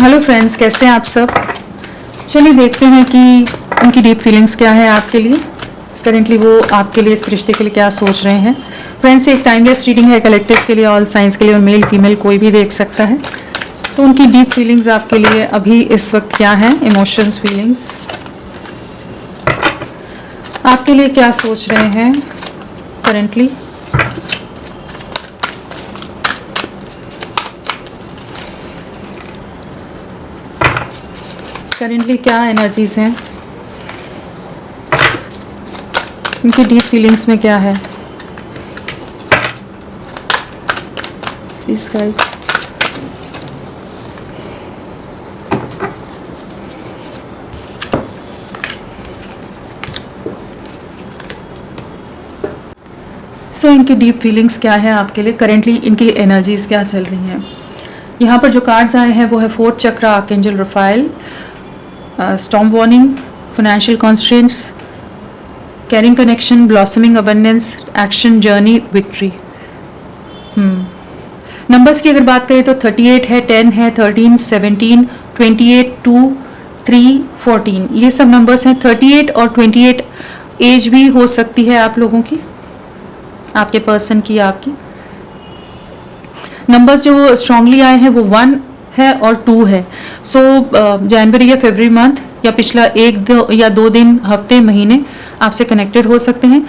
Hello friends, कैसे हैं आप सब। चलिए देखते हैं कि उनकी डीप फीलिंग्स क्या है आपके लिए। करेंटली वो आपके लिए, इस रिश्ते के लिए क्या सोच रहे हैं। फ्रेंड्स, एक टाइमलेस रीडिंग है, कलेक्टिव के लिए, ऑल साइंस के लिए, और मेल फीमेल कोई भी देख सकता है। तो उनकी डीप फीलिंग्स आपके लिए अभी इस वक्त क्या है, इमोशंस, फीलिंग्स आपके लिए क्या सोच रहे हैं करेंटली। करेंटली क्या एनर्जीज हैं, उनकी डीप फीलिंग्स में क्या है। Please guide. सो इनकी डीप फीलिंग्स क्या है आपके लिए करेंटली, इनकी एनर्जीज क्या चल रही हैं। यहाँ पर जो कार्ड्स आए हैं वो है फोर्थ चक्र, archangel Rafale, storm warning, financial constraints, carrying connection, blossoming abundance, action, journey, victory. Numbers की अगर बात करें तो 38 है, 10 है, 13, 17, 28, 2, 3, 14, ये सब नंबर्स हैं। 38 और 28 एज भी हो सकती है आप लोगों की, आपके पर्सन की, आपकी। नंबर्स जो स्ट्रांगली आए हैं वो 1 है और 2 है। सो जनवरी या फरवरी मंथ या पिछला 1 या 2 दिन, हफ्ते, महीने आपसे कनेक्टेड हो सकते हैं।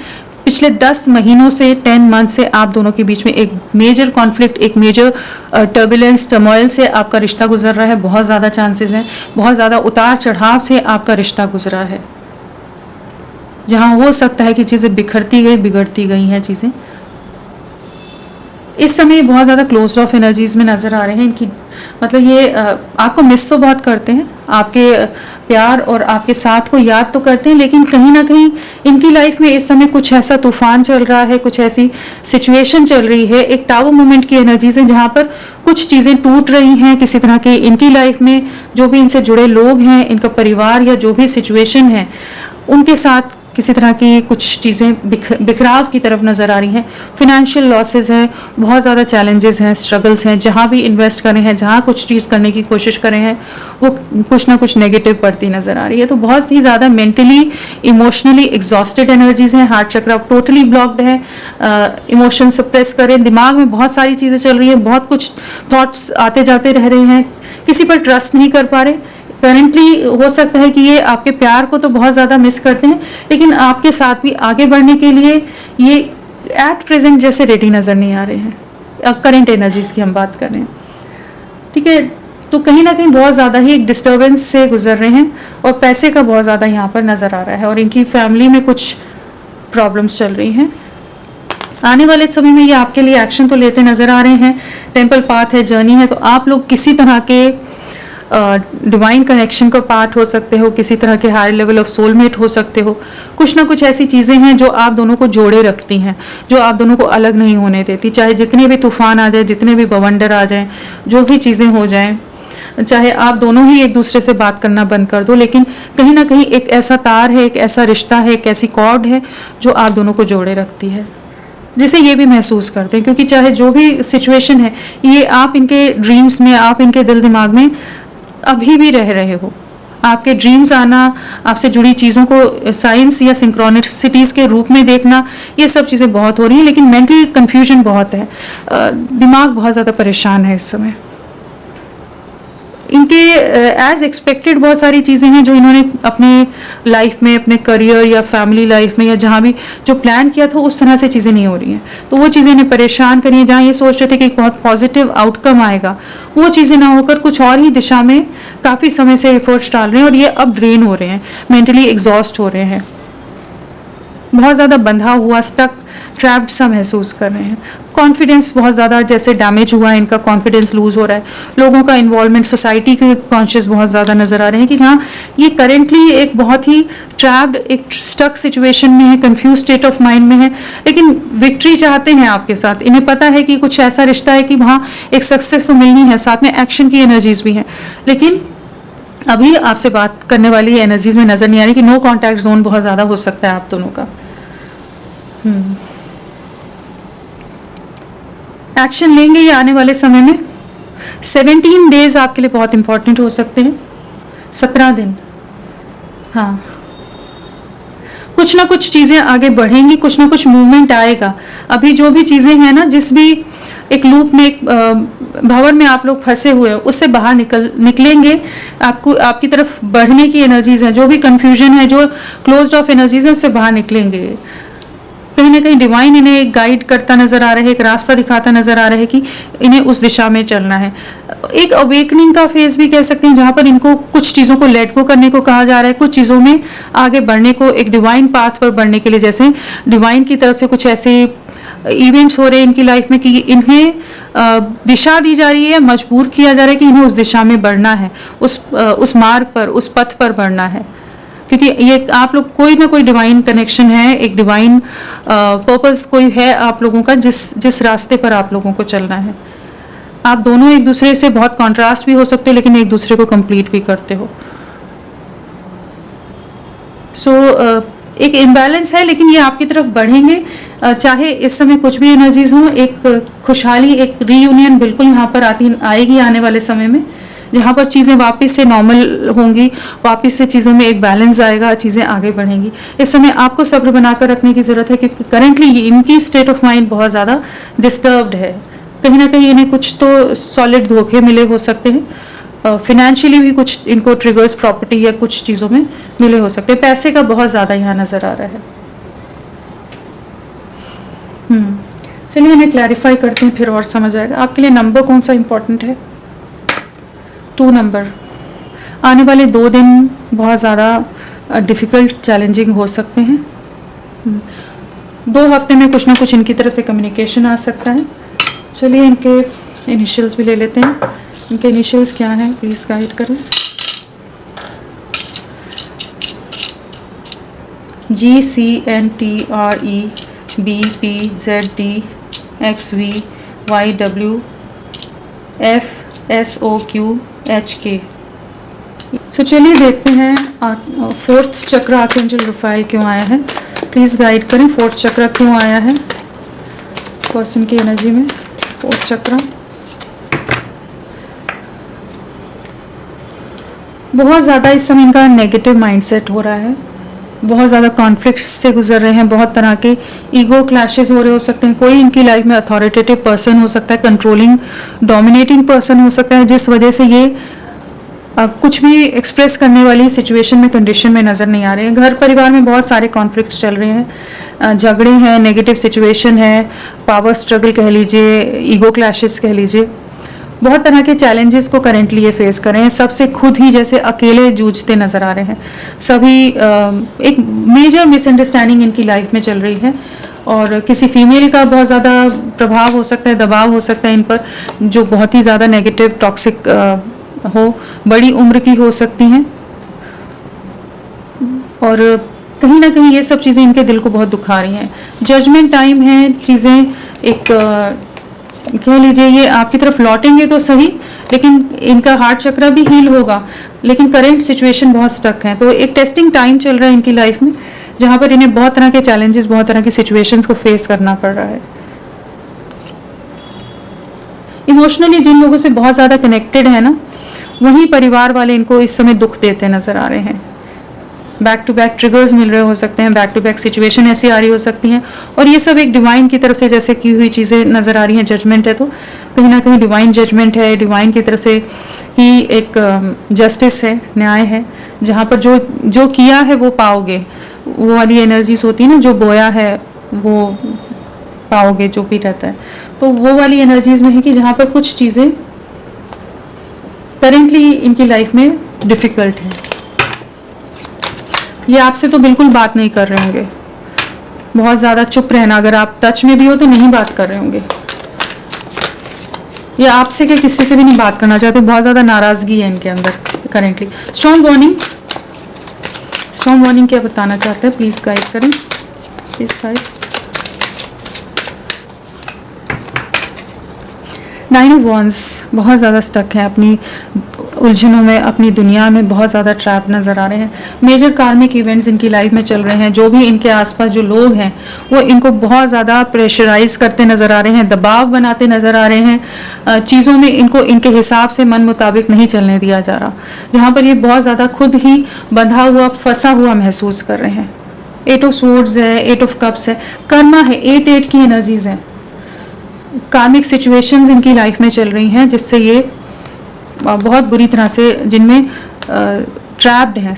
पिछले 10 महीनों से, 10 मंथ से आप दोनों के बीच में एक मेजर कॉन्फ्लिक्ट, एक मेजर टर्बुलेंस, टर्मोइल से आपका रिश्ता गुजर रहा है। बहुत ज़्यादा चांसेस हैं, बहुत ज़्यादा उतार चढ़ाव से आपका रिश्ता गुजरा है, जहाँ हो सकता है कि चीज़ें बिखरती गई, बिगड़ती गई हैं चीज़ें। इस समय बहुत ज़्यादा क्लोज्ड ऑफ एनर्जीज में नज़र आ रहे हैं इनकी। मतलब ये आपको मिस तो बहुत करते हैं, आपके प्यार और आपके साथ को याद तो करते हैं, लेकिन कहीं ना कहीं इनकी लाइफ में इस समय कुछ ऐसा तूफान चल रहा है, कुछ ऐसी सिचुएशन चल रही है। एक टावर मोमेंट की एनर्जीज है जहाँ पर कुछ चीज़ें टूट रही हैं किसी तरह के इनकी लाइफ में। जो भी इनसे जुड़े लोग हैं, इनका परिवार या जो भी सिचुएशन है, उनके साथ किसी तरह की कुछ चीज़ें बिखराव की तरफ नज़र आ रही हैं। फिनेंशियल लॉसेस हैं, बहुत ज़्यादा चैलेंजेस हैं, स्ट्रगल्स हैं। जहाँ भी इन्वेस्ट करें हैं, जहाँ कुछ चीज़ करने की कोशिश करें हैं, वो कुछ ना कुछ नेगेटिव पड़ती नज़र आ रही है। तो बहुत ही ज़्यादा मेंटली, इमोशनली एग्जॉस्टेड एनर्जीज हैं। हार्ट चक्र टोटली ब्लॉक्ड है, इमोशन सप्रेस करें, दिमाग में बहुत सारी चीज़ें चल रही हैं, बहुत कुछ थॉट्स आते जाते रह रहे हैं, किसी पर ट्रस्ट नहीं कर पा रहे। करेंटली हो सकता है कि ये आपके प्यार को तो बहुत ज़्यादा मिस करते हैं, लेकिन आपके साथ भी आगे बढ़ने के लिए ये एट प्रेजेंट जैसे रेडी नज़र नहीं आ रहे हैं। अब करेंट एनर्जीज की हम बात कर रहे हैं, ठीक है। तो कहीं ना कहीं बहुत ज़्यादा ही एक डिस्टर्बेंस से गुजर रहे हैं, और पैसे का बहुत ज़्यादा यहाँ पर नज़र आ रहा है, और इनकी फैमिली में कुछ प्रॉब्लम्स चल रही हैं। आने वाले समय में ये आपके लिए एक्शन तो लेते नज़र आ रहे हैं। टेम्पल पाथ है, जर्नी है, तो आप लोग किसी तरह के डिवाइन कनेक्शन का पार्ट हो सकते हो, किसी तरह के हायर लेवल ऑफ सोलमेट हो सकते हो। कुछ ना कुछ ऐसी चीज़ें हैं जो आप दोनों को जोड़े रखती हैं, जो आप दोनों को अलग नहीं होने देती। चाहे जितने भी तूफान आ जाए, जितने भी बवंडर आ जाएं, जो भी चीज़ें हो जाएं, चाहे आप दोनों ही एक दूसरे से बात करना बंद कर दो, लेकिन कहीं ना कहीं एक ऐसा तार है, एक ऐसा रिश्ता है, एक ऐसी कॉर्ड है जो आप दोनों को जोड़े रखती है, जिसे ये भी महसूस करते हैं। क्योंकि चाहे जो भी सिचुएशन है, ये आप इनके ड्रीम्स में, आप इनके दिल दिमाग में अभी भी रह रहे हो। आपके ड्रीम्स आना, आपसे जुड़ी चीज़ों को साइंस या सिंक्रोनिसिटीज़ के रूप में देखना, ये सब चीज़ें बहुत हो रही हैं, लेकिन मेंटल कंफ्यूजन बहुत है, दिमाग बहुत ज़्यादा परेशान है इस समय। इनके एज एक्सपेक्टेड बहुत सारी चीज़ें हैं जो इन्होंने अपने लाइफ में, अपने करियर या फैमिली लाइफ में, या जहाँ भी जो प्लान किया था, उस तरह से चीज़ें नहीं हो रही हैं। तो वो चीज़ें इन्हें परेशान करी हैं। जहाँ ये सोच रहे थे कि एक बहुत पॉजिटिव आउटकम आएगा, वो चीज़ें ना होकर कुछ और ही दिशा में काफ़ी समय से एफर्ट्स डाल रहे हैं, और ये अब ड्रेन हो रहे हैं, मेंटली एग्जॉस्ट हो रहे हैं, बहुत ज़्यादा बंधा हुआ, स्टक, ट्रैप्ड सा महसूस कर रहे हैं। कॉन्फिडेंस बहुत ज़्यादा जैसे डैमेज हुआ है, इनका कॉन्फिडेंस लूज़ हो रहा है। लोगों का इन्वॉल्वमेंट, सोसाइटी के कॉन्शियस बहुत ज़्यादा नज़र आ रहे हैं, कि जहाँ ये करेंटली एक बहुत ही ट्रैप्ड, एक स्टक सिचुएशन में है, कंफ्यूज स्टेट ऑफ माइंड में है, लेकिन विक्ट्री चाहते हैं आपके साथ। इन्हें पता है कि कुछ ऐसा रिश्ता है कि वहाँ एक सक्सेस तो मिलनी है, साथ में एक्शन की एनर्जीज भी हैं, लेकिन अभी आपसे बात करने वाली एनर्जीज में नज़र नहीं आ रही कि नो कॉन्टैक्ट जोन बहुत ज़्यादा हो सकता है आप दोनों का। एक्शन लेंगे ये आने वाले समय में, 17 डेज आपके लिए बहुत इंपॉर्टेंट हो सकते हैं, 17 दिन। हाँ, कुछ ना कुछ चीज़ें आगे बढ़ेंगी, कुछ ना कुछ मूवमेंट आएगा। अभी जो भी चीज़ें हैं ना, जिस भी एक लूप में, एक भंवर में आप लोग फंसे हुए हो, उससे बाहर निकलेंगे। आपको आपकी तरफ बढ़ने की एनर्जीज हैं, जो भी कंफ्यूजन है, जो क्लोज्ड ऑफ एनर्जीज है, उससे बाहर निकलेंगे। कहीं ना कहीं डिवाइन इन्हें एक गाइड करता नजर आ रहा है, एक रास्ता दिखाता नजर आ रहा है कि इन्हें उस दिशा में चलना है। एक अवेकनिंग का फेज भी कह सकते हैं, जहाँ पर इनको कुछ चीज़ों को लेट गो करने को कहा जा रहा है, कुछ चीज़ों में आगे बढ़ने को, एक डिवाइन पाथ पर बढ़ने के लिए, जैसे डिवाइन की तरफ से कुछ ऐसे इवेंट्स हो रहे हैं इनकी लाइफ में कि इन्हें दिशा दी जा रही है, मजबूर किया जा रहा है कि इन्हें उस दिशा में बढ़ना है, उस मार्ग पर, उस पथ पर बढ़ना है। क्योंकि ये आप लोग, कोई ना कोई डिवाइन कनेक्शन है, एक डिवाइन पर्पस कोई है आप लोगों का, जिस रास्ते पर आप लोगों को चलना है। आप दोनों एक दूसरे से बहुत कॉन्ट्रास्ट भी हो सकते हो, लेकिन एक दूसरे को कंप्लीट भी करते हो। एक इम्बैलेंस है, लेकिन ये आपकी तरफ बढ़ेंगे। चाहे इस समय कुछ भी एनर्जीज हो, एक खुशहाली, एक रीयूनियन बिल्कुल यहाँ पर आएगी आने वाले समय में, जहाँ पर चीज़ें वापस से नॉर्मल होंगी, वापस से चीज़ों में एक बैलेंस आएगा, चीज़ें आगे बढ़ेंगी। इस समय आपको सब्र बनाकर रखने की ज़रूरत है, क्योंकि करेंटली इनकी स्टेट ऑफ माइंड बहुत ज़्यादा डिस्टर्ब्ड है। कहीं ना कहीं इन्हें कुछ तो सॉलिड धोखे मिले हो सकते हैं, फिनेंशियली भी कुछ इनको ट्रिगर्स प्रॉपर्टी या कुछ चीज़ों में मिले हो सकते हैं। पैसे का बहुत ज़्यादा यहाँ नज़र आ रहा है। चलिए इन्हें क्लैरिफाई करते हैं, फिर और समझ आएगा। आपके लिए नंबर कौन सा इंपॉर्टेंट है? 2 नंबर। आने वाले 2 दिन बहुत ज़्यादा डिफ़िकल्ट, चैलेंजिंग हो सकते हैं। 2 हफ्ते में कुछ ना कुछ इनकी तरफ से कम्युनिकेशन आ सकता है। चलिए इनके इनिशियल्स भी ले लेते हैं। इनके इनिशियल्स क्या हैं, प्लीज़ गाइड करें। GCNTRE BPZD XV YW FSOQHK। चलिए देखते हैं 4th चक्र आर्कएंजल रफाइल क्यों आया है। प्लीज़ गाइड करें, 4th चक्र क्यों आया है पर्सन की एनर्जी में। 4th चक्र बहुत ज़्यादा इस समय इनका नेगेटिव माइंडसेट हो रहा है, बहुत ज़्यादा कॉन्फ्लिक्ट्स से गुजर रहे हैं, बहुत तरह के ईगो क्लैशेस हो रहे हो सकते हैं। कोई इनकी लाइफ में अथॉरिटेटिव पर्सन हो सकता है, कंट्रोलिंग डोमिनेटिंग पर्सन हो सकता है, जिस वजह से ये कुछ भी एक्सप्रेस करने वाली सिचुएशन में, कंडीशन में नज़र नहीं आ रहे हैं। घर परिवार में बहुत सारे कॉन्फ्लिक्ट्स चल रहे हैं, झगड़े हैं, नेगेटिव सिचुएशन है, पावर स्ट्रगल कह लीजिए, ईगो क्लैशेस कह लीजिए। बहुत तरह के चैलेंजेस को करेंटली ये फेस कर रहे हैं, सबसे खुद ही जैसे अकेले जूझते नज़र आ रहे हैं सभी। एक मेजर मिसअंडरस्टैंडिंग इनकी लाइफ में चल रही है, और किसी फीमेल का बहुत ज़्यादा प्रभाव हो सकता है, दबाव हो सकता है इन पर, जो बहुत ही ज़्यादा नेगेटिव टॉक्सिक हो, बड़ी उम्र की हो सकती हैं, और कहीं ना कहीं ये सब चीज़ें इनके दिल को बहुत दुखा रही हैं। जजमेंट टाइम है, चीज़ें एक कह लीजिए ये आपकी तरफ लौटेंगे तो सही, लेकिन इनका हार्ट चक्र भी हील होगा, लेकिन करंट सिचुएशन बहुत स्टक है। तो एक टेस्टिंग टाइम चल रहा है इनकी लाइफ में, जहाँ पर इन्हें बहुत तरह के चैलेंजेस, बहुत तरह की सिचुएशंस को फेस करना पड़ रहा है। इमोशनली जिन लोगों से बहुत ज़्यादा कनेक्टेड है ना, वहीं परिवार वाले इनको इस समय दुख देते नज़र आ रहे हैं। बैक टू बैक ट्रिगर्स मिल रहे हो सकते हैं, बैक टू बैक सिचुएशन ऐसी आ रही हो सकती हैं, और ये सब एक डिवाइन की तरफ से जैसे की हुई चीज़ें नज़र आ रही हैं। जजमेंट है तो कहीं ना कहीं डिवाइन जजमेंट है, डिवाइन की तरफ से ही एक जस्टिस है, न्याय है, जहाँ पर जो किया है वो पाओगे, वो वाली एनर्जीज होती है ना, जो बोया है वो पाओगे, जो भी रहता है। तो वो वाली एनर्जीज में है कि जहाँ पर कुछ चीज़ें करेंटली इनकी लाइफ में डिफ़िकल्ट है। ये आपसे तो बिल्कुल बात नहीं कर रहे होंगे, बहुत ज़्यादा चुप रहना, अगर आप टच में भी हो तो नहीं बात कर रहे होंगे, ये आपसे क्या किसी से भी नहीं बात करना चाहते, बहुत ज़्यादा नाराज़गी है इनके अंदर करेंटली। स्ट्रॉन्ग वार्निंग क्या बताना चाहते हैं, प्लीज़ गाइड करें, प्लीज़ गाइड। 9 ऑफ वॉन्ड्स बहुत ज़्यादा स्टक है अपनी उलझनों में, अपनी दुनिया में बहुत ज़्यादा ट्रैप नज़र आ रहे हैं। मेजर कार्मिक इवेंट्स इनकी लाइफ में चल रहे हैं। जो भी इनके आसपास जो लोग हैं वो इनको बहुत ज़्यादा प्रेशराइज करते नज़र आ रहे हैं, दबाव बनाते नज़र आ रहे हैं। चीज़ों में इनको इनके हिसाब से मन मुताबिक नहीं चलने दिया जा रहा, जहाँ पर ये बहुत ज़्यादा खुद ही बंधा हुआ, फंसा हुआ महसूस कर रहे हैं। 8 ऑफ स्वॉर्ड्स है, 8 ऑफ कप्स है, कर्मा है, 8 की एनर्जीज हैं। कार्मिक सिचुएशंस इनकी लाइफ में चल रही हैं जिससे ये बहुत बुरी तरह से, जिनमें ट्रैप्ड हैं,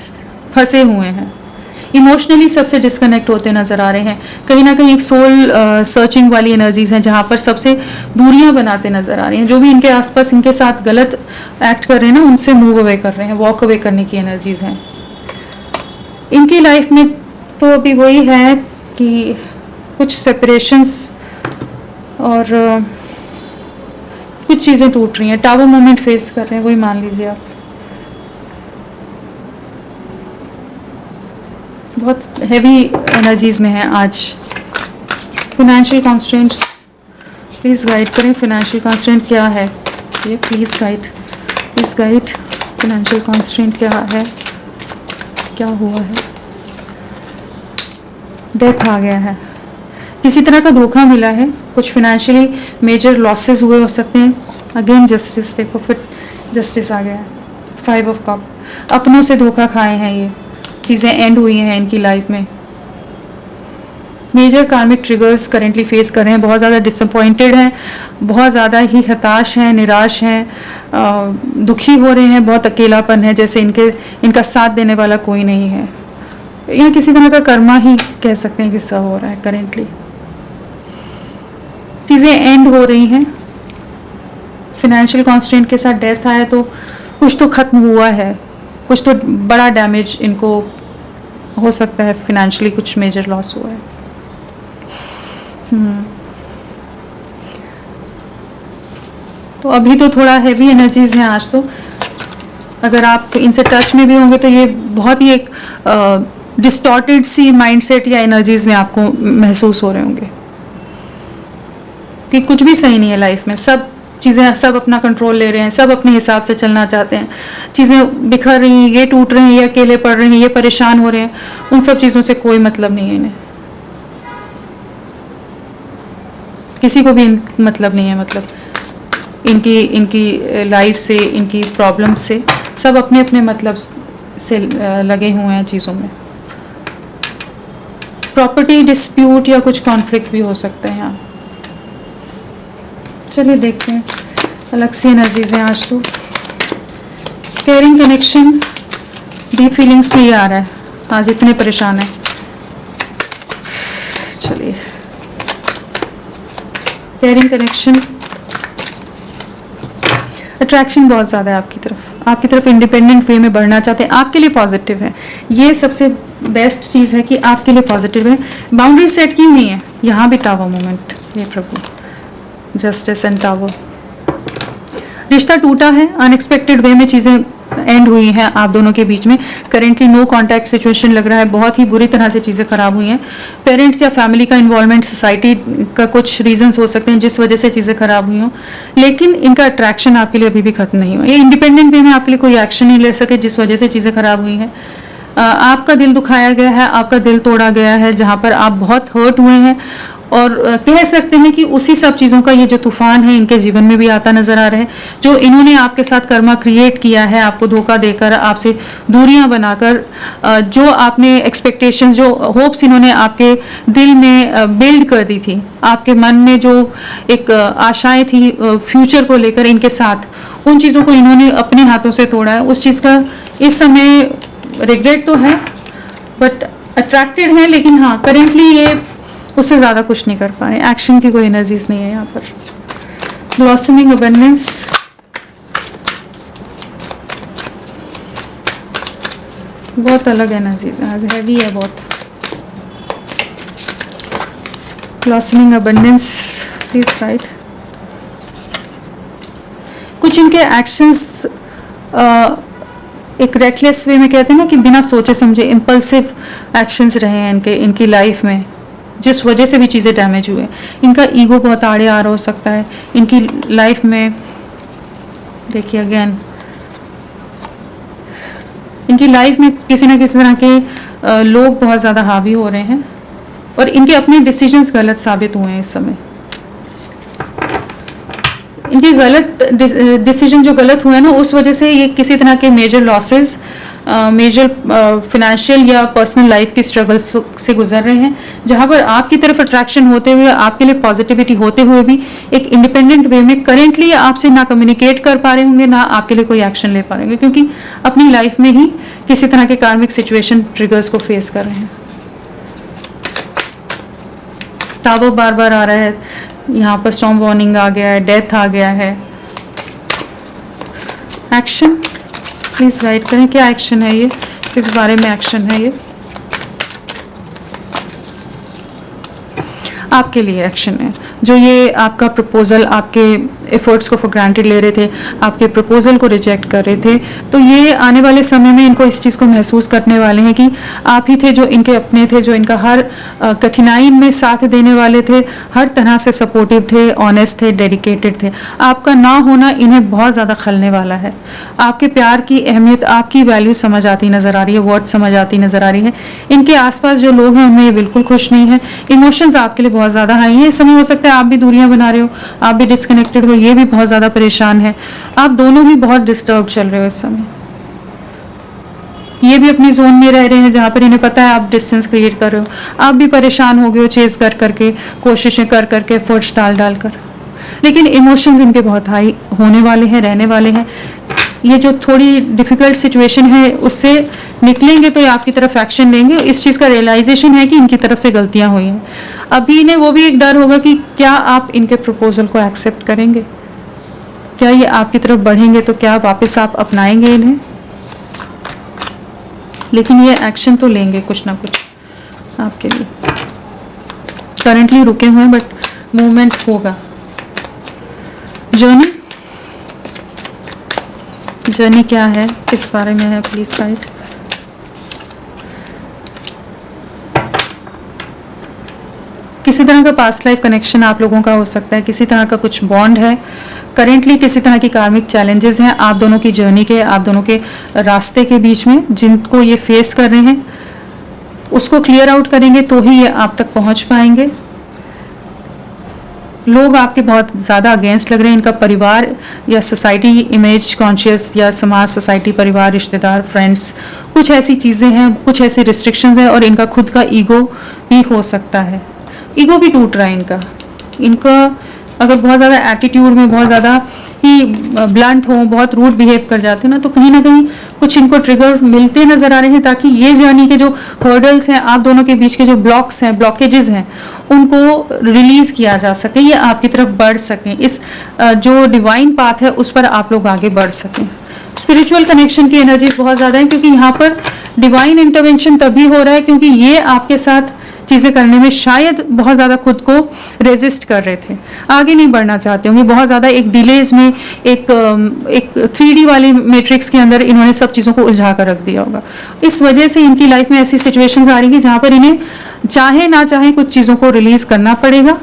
फंसे हुए हैं। इमोशनली सबसे डिस्कनेक्ट होते नज़र आ रहे हैं। कहीं ना कहीं एक सोल सर्चिंग वाली एनर्जीज हैं जहाँ पर सबसे दूरियां बनाते नज़र आ रही हैं। जो भी इनके आसपास इनके साथ गलत एक्ट कर रहे हैं ना, उनसे मूव अवे कर रहे हैं, वॉक अवे करने की एनर्जीज हैं इनकी लाइफ में। तो अभी वही है कि कुछ सेपरेशंस और कुछ चीज़ें टूट रही हैं, टावर मोमेंट फेस कर रहे हैं, वही मान लीजिए आप। बहुत हैवी एनर्जीज में है आज। फिनेंशियल कॉन्स्ट्रेंट्स प्लीज़ गाइड करें। फिनेंशियल कॉन्स्ट्रेंट क्या है ये, प्लीज़ गाइड। फिनेंशियल कॉन्स्ट्रेंट क्या है, क्या हुआ है? डेथ आ गया है। किसी तरह का धोखा मिला है, कुछ फिनेंशियली मेजर लॉसेस हुए हो सकते हैं। अगेन जस्टिस, देखो फिर जस्टिस आ गया है। 5 ऑफ कप, अपनों से धोखा खाए हैं, ये चीज़ें एंड हुई हैं इनकी लाइफ में। मेजर कार्मिक ट्रिगर्स करेंटली फेस कर रहे हैं, बहुत ज़्यादा डिसअपॉइंटेड हैं, बहुत ज़्यादा ही हताश हैं, निराश हैं, दुखी हो रहे हैं, बहुत अकेलापन है, जैसे इनका साथ देने वाला कोई नहीं है, या किसी तरह का कर्मा ही कह सकते हैं किस्सा हो रहा है करेंटली। चीज़ें एंड हो रही हैं। फिनेंशियल कॉन्स्टेंट के साथ डेथ आया तो कुछ तो ख़त्म हुआ है, कुछ तो बड़ा डैमेज इनको हो सकता है, फिनेंशियली कुछ मेजर लॉस हुआ है। तो अभी तो थोड़ा हैवी एनर्जीज हैं आज। तो अगर आप इनसे टच में भी होंगे तो ये बहुत ही एक डिस्टॉर्टेड सी माइंडसेट या एनर्जीज में आपको महसूस हो रहे होंगे कि कुछ भी सही नहीं है लाइफ में। सब चीज़ें, सब अपना कंट्रोल ले रहे हैं, सब अपने हिसाब से चलना चाहते हैं, चीज़ें बिखर रही हैं, ये टूट रहे हैं, ये अकेले पड़ रहे हैं, ये परेशान हो रहे हैं। उन सब चीज़ों से कोई मतलब नहीं है इन्हें, किसी को भी मतलब नहीं है। मतलब इनकी लाइफ से, इनकी प्रॉब्लम से सब अपने अपने मतलब से लगे हुए हैं चीज़ों में। प्रॉपर्टी डिस्प्यूट या कुछ कॉन्फ्लिक्ट भी हो सकते हैं यहाँ। चलिए देखते हैं, अलग सी एनर्जीज हैं आज। तो केयरिंग कनेक्शन, डीप फीलिंग्स में ये आ रहा है आज, इतने परेशान है। चलिए, केयरिंग कनेक्शन, अट्रैक्शन बहुत ज़्यादा है आपकी तरफ इंडिपेंडेंट वे में बढ़ना चाहते हैं, आपके लिए पॉजिटिव है। ये सबसे बेस्ट चीज़ है कि आपके लिए पॉजिटिव है। बाउंड्री सेट की हुई है, यहाँ भी टावर मोमेंट, ये प्रभु, जस्टिस एंड टावर। रिश्ता टूटा है, अनएक्सपेक्टेड वे में चीज़ें एंड हुई हैं आप दोनों के बीच में। करेंटली नो कांटेक्ट सिचुएशन लग रहा है, बहुत ही बुरी तरह से चीज़ें खराब हुई हैं। पेरेंट्स या फैमिली का इन्वॉल्वमेंट, सोसाइटी का कुछ रीजंस हो सकते हैं जिस वजह से चीज़ें खराब हुई हों, लेकिन इनका अट्रैक्शन आपके लिए अभी भी खत्म नहीं हुआ। ये इंडिपेंडेंट वे में आपके लिए कोई एक्शन नहीं ले सके जिस वजह से चीज़ें खराब हुई हैं। आपका दिल दुखाया गया है, आपका दिल तोड़ा गया है, जहाँ पर आप बहुत हर्ट हुए हैं। और कह सकते हैं कि उसी सब चीज़ों का ये जो तूफान है इनके जीवन में भी आता नज़र आ रहा है। जो इन्होंने आपके साथ कर्मा क्रिएट किया है, आपको धोखा देकर, आपसे दूरियां बनाकर, जो आपने एक्सपेक्टेशंस, जो होप्स इन्होंने आपके दिल में बिल्ड कर दी थी, आपके मन में जो एक आशाएं थी फ्यूचर को लेकर इनके साथ, उन चीज़ों को इन्होंने अपने हाथों से तोड़ा है। उस चीज़ का इस समय रिग्रेट तो है, बट अट्रैक्टेड है, लेकिन हाँ करेंटली ये उससे ज़्यादा कुछ नहीं कर पा रहे। एक्शन की कोई एनर्जीज नहीं है यहाँ पर। ब्लॉसमिंग अबंडेंस, बहुत अलग एनर्जीज है आज, हैवी है बहुत। Blossoming abundance, please right. कुछ इनके एक्शंस एक रेकलेस वे में कहते हैं ना कि बिना सोचे समझे इम्पल्सिव एक्शंस रहे हैं इनकी लाइफ में, जिस वजह से भी चीज़ें डैमेज हुए। इनका ईगो बहुत आड़े आ रहा हो सकता है इनकी लाइफ में। देखिए अगेन इनकी लाइफ में किसी ना किसी तरह के लोग बहुत ज़्यादा हावी हो रहे हैं और इनके अपने डिसीजंस गलत साबित हुए हैं इस समय। इनके गलत डिसीजन जो गलत हुए हैं ना, उस वजह से ये किसी तरह के मेजर लॉसेस, मेजर फिनेंशियल या पर्सनल लाइफ की स्ट्रगल से गुजर रहे हैं, जहां पर आपकी तरफ अट्रैक्शन होते हुए, आपके लिए पॉजिटिविटी होते हुए भी एक इंडिपेंडेंट वे में करेंटली आपसे ना कम्युनिकेट कर पा रहे होंगे, ना आपके लिए कोई एक्शन ले पा रहे होंगे, क्योंकि अपनी लाइफ में ही किसी तरह के कार्मिक सिचुएशन ट्रिगर्स को फेस कर रहे हैं। टावर बार बार आ रहा है, यहाँ पर स्टॉर्म वार्निंग आ गया है, डेथ आ गया है। एक्शन प्लीज गाइड करें, क्या एक्शन है ये, किस बारे में एक्शन है ये, आपके लिए एक्शन है। जो ये आपका प्रपोजल, आपके एफर्ट्स को फॉर ग्रांटेड ले रहे थे, आपके प्रपोजल को रिजेक्ट कर रहे थे, तो ये आने वाले समय में इनको इस चीज़ को महसूस करने वाले हैं कि आप ही थे जो इनके अपने थे, जो इनका हर कठिनाई में साथ देने वाले थे, हर तरह से सपोर्टिव थे, ऑनेस्ट थे, डेडिकेटेड थे। आपका ना होना इन्हें बहुत ज़्यादा खलने वाला है। आपके प्यार की अहमियत, आपकी वैल्यू समझ आती नज़र आ रही है, वर्ड समझ आती नज़र आ रही है। इनके आसपास जो लोग हैं उनमें ये बिल्कुल खुश नहीं है। इमोशंस आपके लिए बहुत ज़्यादा हाई है। इस समय हो सकता है आप भी दूरियां बना रहे हो, आप भी डिस्कनेक्टेड हो, ये भी बहुत ज़्यादा परेशान है। आप दोनों भी बहुत डिस्टर्ब चल रहे हो इस समय। ये भी अपनी जोन में रह रहे हैं जहाँ पर इन्हें पता है आप डिस्टेंस क्रिएट कर रहे हो। आप भी परेशान हो गए हो चेस कर करके, कोशिशें कर करके, एफर्ट्स डाल डाल कर, लेकिन इमोशंस इनके बहुत हाई होने वाले हैं, रहने वाले हैं। ये जो थोड़ी डिफिकल्ट सिचुएशन है उससे निकलेंगे तो ये आपकी तरफ एक्शन लेंगे। इस चीज़ का रियलाइजेशन है कि इनकी तरफ से गलतियां हुई हैं। अभी इन्हें वो भी एक डर होगा कि क्या आप इनके प्रपोजल को एक्सेप्ट करेंगे, क्या ये आपकी तरफ बढ़ेंगे, तो क्या वापस आप अपनाएंगे इन्हें। लेकिन ये एक्शन तो लेंगे कुछ ना कुछ आपके लिए। करंटली रुके हुए हैं बट मूवमेंट होगा। जर्नी क्या है, किस बारे में है, प्लीज गाइड। किसी तरह का पास्ट लाइफ कनेक्शन आप लोगों का हो सकता है, किसी तरह का कुछ बॉन्ड है। करेंटली किसी तरह की कार्मिक चैलेंजेस हैं आप दोनों की जर्नी के, आप दोनों के रास्ते के बीच में, जिनको ये फेस कर रहे हैं। उसको क्लियर आउट करेंगे तो ही ये आप तक पहुंच पाएंगे। लोग आपके बहुत ज़्यादा अगेंस्ट लग रहे हैं। इनका परिवार या सोसाइटी इमेज कॉन्शियस या समाज, सोसाइटी, परिवार, रिश्तेदार, फ्रेंड्स, कुछ ऐसी चीज़ें हैं, कुछ ऐसी रिस्ट्रिक्शंस हैं, और इनका खुद का ईगो भी हो सकता है। ईगो भी टूट रहा है इनका अगर बहुत ज़्यादा एटीट्यूड में, बहुत ज़्यादा ही ब्लंट हो, बहुत रूड बिहेव कर जाते हैं ना, तो कहीं ना कहीं कुछ इनको ट्रिगर मिलते नज़र आ रहे हैं, ताकि ये जर्नी के जो हर्डल्स हैं, आप दोनों के बीच के जो ब्लॉक्स हैं, ब्लॉकेजेस हैं, उनको रिलीज़ किया जा सके, ये आपकी तरफ बढ़ सकें। इस जो डिवाइन पाथ है उस पर आप लोग आगे बढ़ सकें। स्पिरिचुअल कनेक्शन की एनर्जी बहुत ज़्यादा है, क्योंकि यहाँ पर डिवाइन इंटरवेंशन तभी हो रहा है क्योंकि ये आपके साथ चीज़ें करने में शायद बहुत ज़्यादा खुद को रेजिस्ट कर रहे थे, आगे नहीं बढ़ना चाहते होंगे, बहुत ज़्यादा एक डिलेज में, एक 3D वाली मैट्रिक्स के अंदर इन्होंने सब चीज़ों को उलझा कर रख दिया होगा। इस वजह से इनकी लाइफ में ऐसी सिचुएशंस आ रही हैं जहाँ पर इन्हें चाहे ना चाहे कुछ चीज़ों को रिलीज़ करना पड़ेगा,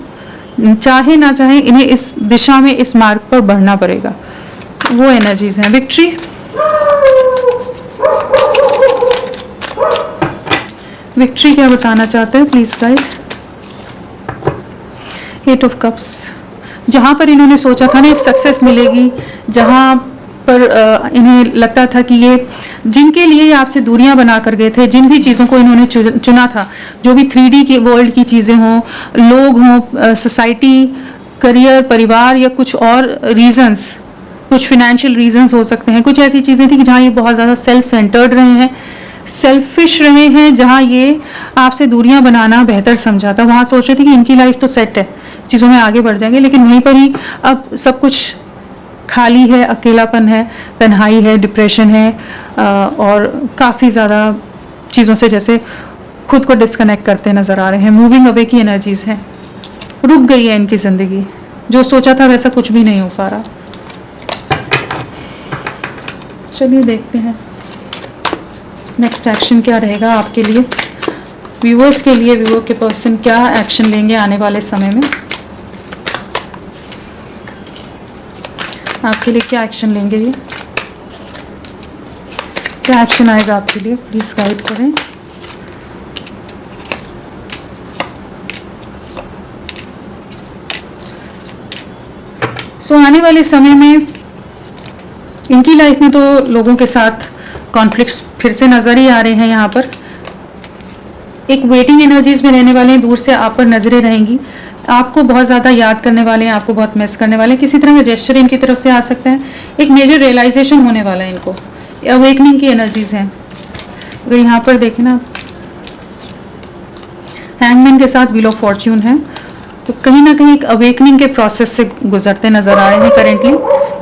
चाहे ना चाहे इन्हें इस दिशा में, इस मार्ग पर बढ़ना पड़ेगा। वो एनर्जीज हैं। विक्ट्री क्या बताना चाहते हैं, प्लीज गाइड। 8 ऑफ कप्स, जहाँ पर इन्होंने सोचा था ना सक्सेस मिलेगी, जहाँ पर इन्हें लगता था कि ये जिनके लिए ये आपसे दूरियां बना कर गए थे, जिन भी चीज़ों को इन्होंने चुना था, जो भी 3D की वर्ल्ड की चीज़ें हों, लोग हों, सोसाइटी, करियर, परिवार, या कुछ और रीजंस, कुछ फिनेंशियल रीजंस हो सकते हैं, कुछ ऐसी चीज़ें थी कि जहाँ ये बहुत ज़्यादा सेल्फ सेंटर्ड रहे हैं, सेल्फिश रहे हैं, जहाँ ये आपसे दूरियां बनाना बेहतर समझा था। वहाँ सोच रहे थे कि इनकी लाइफ तो सेट है, चीज़ों में आगे बढ़ जाएंगे, लेकिन वहीं पर ही अब सब कुछ खाली है, अकेलापन है, तन्हाई है, डिप्रेशन है, और काफ़ी ज़्यादा चीज़ों से जैसे खुद को डिस्कनेक्ट करते नज़र आ रहे हैं। मूविंग अवे की एनर्जीज हैं, रुक गई है इनकी ज़िंदगी, जो सोचा था वैसा कुछ भी नहीं हो पा रहा। चलिए देखते हैं नेक्स्ट एक्शन क्या रहेगा आपके लिए, व्यूअर्स के लिए। व्यूअर के पर्सन क्या एक्शन लेंगे आने वाले समय में, आपके लिए क्या एक्शन लेंगे ये। क्या एक्शन आएगा आपके लिए, प्लीज गाइड करें। आने वाले समय में इनकी लाइफ में तो लोगों के साथ कॉन्फ्लिक्ट्स फिर से नजर ही आ रहे हैं। यहाँ पर एक वेटिंग एनर्जीज में रहने वाले हैं, दूर से आप पर नजरें रहेंगी, आपको बहुत ज़्यादा याद करने वाले हैं, आपको बहुत मिस करने वाले हैं। किसी तरह का जेस्चर इनकी तरफ से आ सकता है, एक मेजर रियलाइजेशन होने वाला है इनको, अवेकनिंग की एनर्जीज हैं। अगर यहाँ पर देखें ना, हैंगमैन के साथ व्हील ऑफ फॉर्च्यून है, तो कहीं ना कहीं एक अवेकनिंग के प्रोसेस से गुजरते नजर आ रहे हैं करेंटली,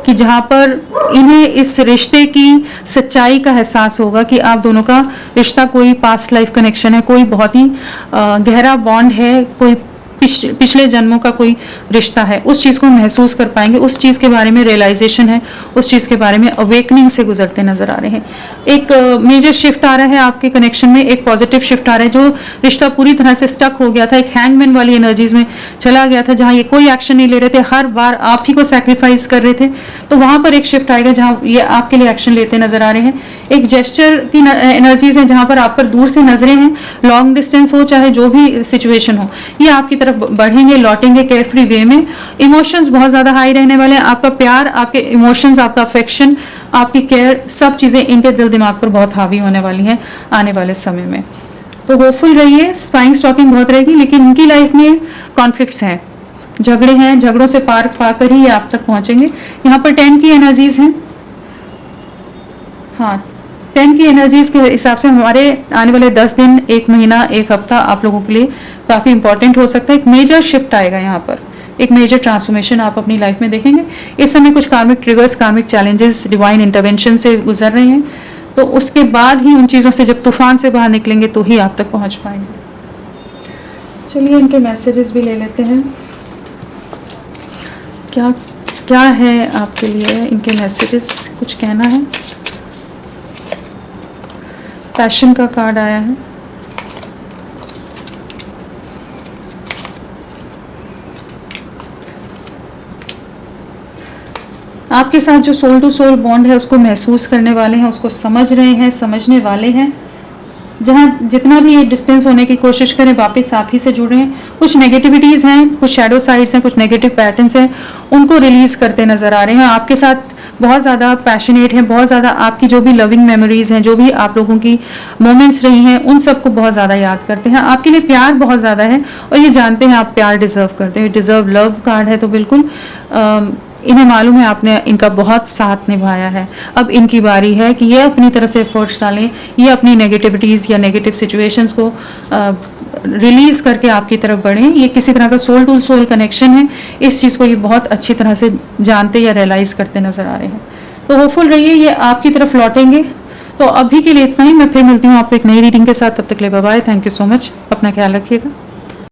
कि जहाँ पर इन्हें इस रिश्ते की सच्चाई का एहसास होगा कि आप दोनों का रिश्ता कोई पास्ट लाइफ कनेक्शन है, कोई बहुत ही गहरा बॉन्ड है, कोई पिछले जन्मों का कोई रिश्ता है। उस चीज़ को महसूस कर पाएंगे, उस चीज़ के बारे में रियलाइजेशन है, उस चीज़ के बारे में अवेकनिंग से गुजरते नजर आ रहे हैं। एक मेजर शिफ्ट आ रहा है आपके कनेक्शन में, एक पॉजिटिव शिफ्ट आ रहा है। जो रिश्ता पूरी तरह से स्टक हो गया था, एक हैंगमैन वाली एनर्जीज में चला गया था, जहाँ ये कोई एक्शन नहीं ले रहे थे, हर बार आप ही को सैक्रिफाइस कर रहे थे, तो वहाँ पर एक शिफ्ट आएगा जहाँ ये आपके लिए एक्शन लेते नजर आ रहे हैं। एक जेस्चर की एनर्जीज है, जहाँ पर आप पर दूर से नजरें हैं, लॉन्ग डिस्टेंस हो चाहे जो भी सिचुएशन हो, ये आपकी तरफ बढ़ेंगे, लौटेंगे केयरफ्री वे में। इमोशंस बहुत ज़्यादा हाई रहने वाले हैं, आपका प्यार, आपके इमोशंस, आपका अफेक्शन, आपकी केयर, सब चीज़ें इनके दिल दिमाग पर बहुत हावी होने वाली हैं आने वाले समय में। तो होपफुल रहिए, स्पाइंग स्टॉकिंग बहुत रहेगी, लेकिन इनकी लाइफ में कॉन्फ्लिक्ट्स हैं, झगड़े हैं, झगड़ों से पार पाकर ही आप तक पहुंचेंगे। यहाँ पर 10 की एनर्जीज हैं, हाँ 10 की एनर्जीज के हिसाब से हमारे आने वाले 10 दिन, 1 महीना, 1 हफ्ता आप लोगों के लिए काफ़ी इंपॉर्टेंट हो सकता है। एक मेजर शिफ्ट आएगा यहाँ पर, एक मेजर ट्रांसफॉर्मेशन आप अपनी लाइफ में देखेंगे। इस समय कुछ कार्मिक ट्रिगर्स, कार्मिक चैलेंजेस डिवाइन इंटरवेंशन से गुजर रहे हैं, तो उसके बाद ही उन चीज़ों से जब तूफान से बाहर निकलेंगे तो ही आप तक पहुँच पाएंगे। चलिए इनके मैसेजेस भी ले लेते हैं, क्या क्या है आपके लिए इनके मैसेजेस, कुछ कहना है। पैशन का कार्ड आया है, आपके साथ जो सोल टू सोल बॉन्ड है उसको महसूस करने वाले हैं, उसको समझ रहे हैं, समझने वाले हैं। जहाँ जितना भी ये डिस्टेंस होने की कोशिश करें, वापस आप ही से जुड़ रहे हैं। कुछ नेगेटिविटीज़ हैं, कुछ शैडो साइड्स हैं, कुछ नेगेटिव पैटर्न्स हैं, उनको रिलीज़ करते नज़र आ रहे हैं। आपके साथ बहुत ज़्यादा पैशनेट हैं, बहुत ज़्यादा आपकी जो भी लविंग मेमोरीज़ हैं, जो भी आप लोगों की मोमेंट्स रही हैं, उन सबको बहुत ज़्यादा याद करते हैं। आपके लिए प्यार बहुत ज़्यादा है और ये जानते हैं आप प्यार डिज़र्व करते हैं। डिज़र्व लव कार्ड है, तो बिल्कुल इन्हें मालूम है आपने इनका बहुत साथ निभाया है। अब इनकी बारी है कि ये अपनी तरफ से एफर्ट्स डालें, ये अपनी नेगेटिविटीज़ या नेगेटिव सिचुएशंस को रिलीज़ करके आपकी तरफ बढ़ें। ये किसी तरह का सोल टू सोल कनेक्शन है, इस चीज़ को ये बहुत अच्छी तरह से जानते या रियलाइज़ करते नज़र आ रहे हैं। तो होपफुल रहिए, ये आपकी तरफ लौटेंगे। तो अभी के लिए इतना ही, मैं फिर मिलती हूँ आपको एक नई रीडिंग के साथ। तब तक के लिए bye bye, thank you so much, अपना ख्याल रखिएगा।